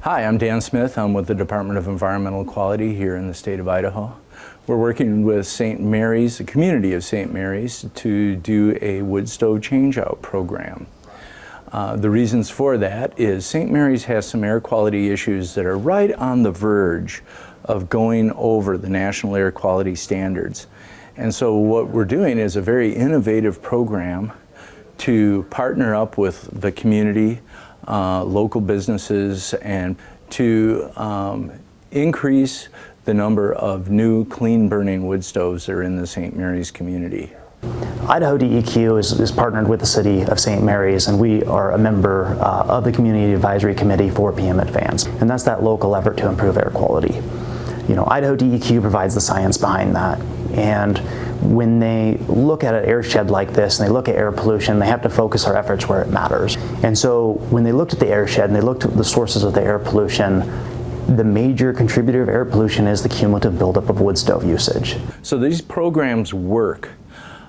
Hi, I'm Dan Smith. I'm with the Department of Environmental Quality here in the state of Idaho. We're working with St. Mary's, the community of St. Mary's, to do a Woodstove changeout program. The reasons for that is St. Mary's has some air quality issues that are right on the verge of going over the national air quality standards. And so what we're doing is a very innovative program to partner up with the community, local businesses, and to increase the number of new clean burning wood stoves that are in the St. Mary's community. Idaho DEQ is partnered with the City of St. Mary's, and we are a member of the Community Advisory Committee for PM Advance, and that's that local effort to improve air quality. You know, Idaho DEQ provides the science behind that, and when they look at an airshed like this and they look at air pollution, they have to focus our efforts where it matters. And so when they looked at the airshed and they looked at the sources of the air pollution, the major contributor of air pollution is the cumulative buildup of wood stove usage. So these programs work.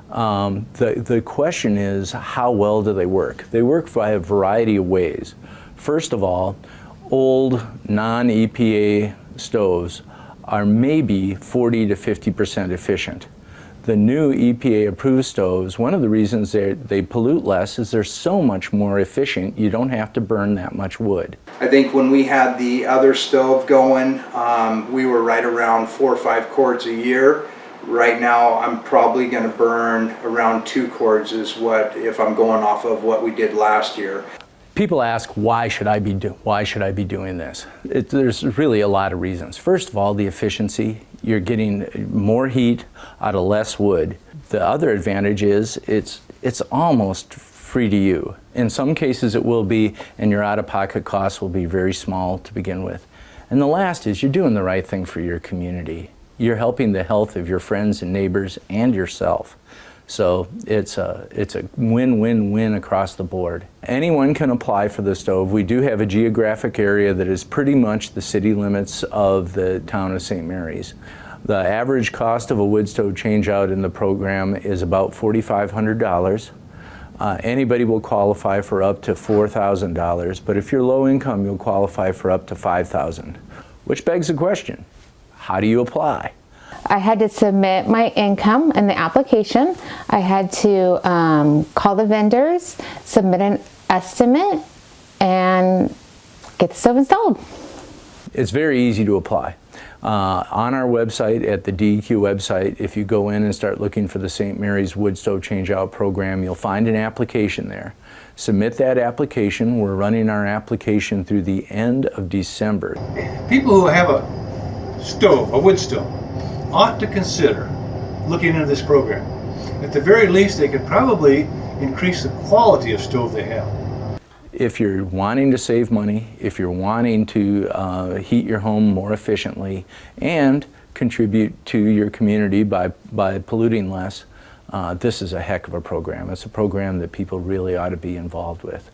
The question is, how well do they work? They work by a variety of ways. First of all, old non-EPA stoves are maybe 40 to 50% efficient. The new EPA-approved stoves, one of the reasons they pollute less is they're so much more efficient, you don't have to burn that much wood. I think when we had the other stove going, we were right around 4 or 5 cords a year. Right now, I'm probably going to burn around 2 cords is what, if I'm going off of what we did last year. People ask, why should I be doing this? There's really a lot of reasons. First of all, the efficiency. You're getting more heat out of less wood. The other advantage is it's almost free to you. In some cases it will be, and your out-of-pocket costs will be very small to begin with. And the last is you're doing the right thing for your community. You're helping the health of your friends and neighbors and yourself. So it's a win-win-win across the board. Anyone can apply for the stove. We do have a geographic area that is pretty much the city limits of the town of St. Mary's. The average cost of a wood stove changeout in the program is about $4,500. Anybody will qualify for up to $4,000, but if you're low income, you'll qualify for up to $5,000. Which begs the question, how do you apply? I had to submit my income in the application. I had to call the vendors, submit an estimate, and get the stove installed. It's very easy to apply. On our website, at the DEQ website, if you go in and start looking for the St. Mary's Wood Stove Changeout program, you'll find an application there. Submit that application. We're running our application through the end of December. People who have a stove, a wood stove, ought to consider looking into this program. At the very least, they could probably increase the quality of stove they have. If you're wanting to save money, if you're wanting to heat your home more efficiently and contribute to your community by polluting less, this is a heck of a program. It's a program that people really ought to be involved with.